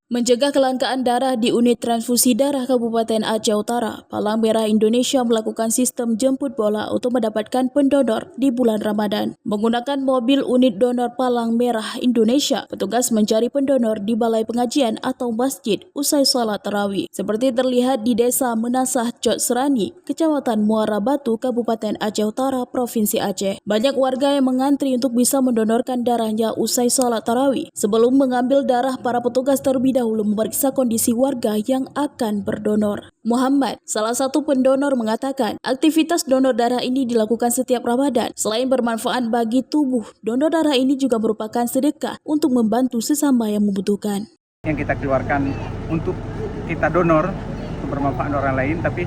Mencegah kelangkaan darah di unit transfusi darah Kabupaten Aceh Utara, Palang Merah Indonesia melakukan sistem jemput bola untuk mendapatkan pendonor di bulan Ramadan. Menggunakan mobil unit donor Palang Merah Indonesia, petugas mencari pendonor di balai pengajian atau masjid usai salat tarawih. Seperti terlihat di Desa Menasah Cot Serani, Kecamatan Muara Batu, Kabupaten Aceh Utara, Provinsi Aceh. Banyak warga yang mengantri untuk bisa mendonorkan darahnya usai salat tarawih. Sebelum mengambil darah, para petugas terlebih dahulu memeriksa kondisi warga yang akan berdonor. Muhammad, salah satu pendonor, mengatakan aktivitas donor darah ini dilakukan setiap Ramadan. Selain bermanfaat bagi tubuh, donor darah ini juga merupakan sedekah untuk membantu sesama yang membutuhkan. Yang kita keluarkan untuk kita donor, untuk bermanfaat orang lain, tapi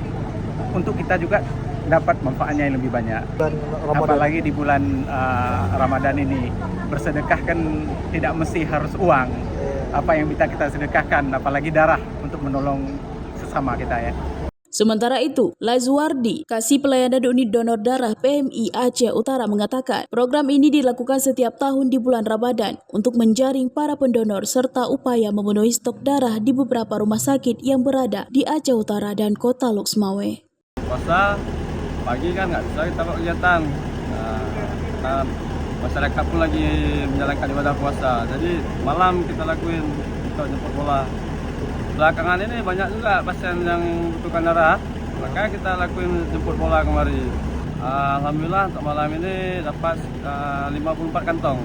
untuk kita juga dapat manfaatnya yang lebih banyak. Apalagi di bulan Ramadan ini, bersedekah kan tidak mesti harus uang. Apa yang bisa kita sedekahkan, apalagi darah, untuk menolong sesama kita ya. Sementara itu, Lazwardi, Kasih Pelayanan Unit Donor Darah PMI Aceh Utara, mengatakan program ini dilakukan setiap tahun di bulan Ramadan untuk menjaring para pendonor serta upaya memenuhi stok darah di beberapa rumah sakit yang berada di Aceh Utara dan Kota Lok Sumawe. Puasa pagi kan nggak bisa kita buat kegiatan, masyarakat pun lagi menjalankan ibadah puasa, jadi malam kita lakuin untuk jemput bola. Belakangan ini banyak juga pasien yang membutuhkan darah, maka kita lakuin jemput bola kemari. Alhamdulillah untuk malam ini dapat 54 kantong.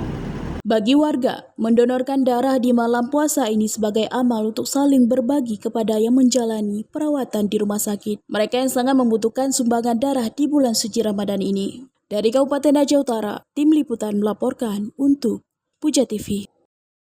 Bagi warga, mendonorkan darah di malam puasa ini sebagai amal untuk saling berbagi kepada yang menjalani perawatan di rumah sakit. Mereka yang sangat membutuhkan sumbangan darah di bulan suci Ramadan ini. Dari Kabupaten Aceh Utara, Tim Liputan melaporkan untuk Puja TV.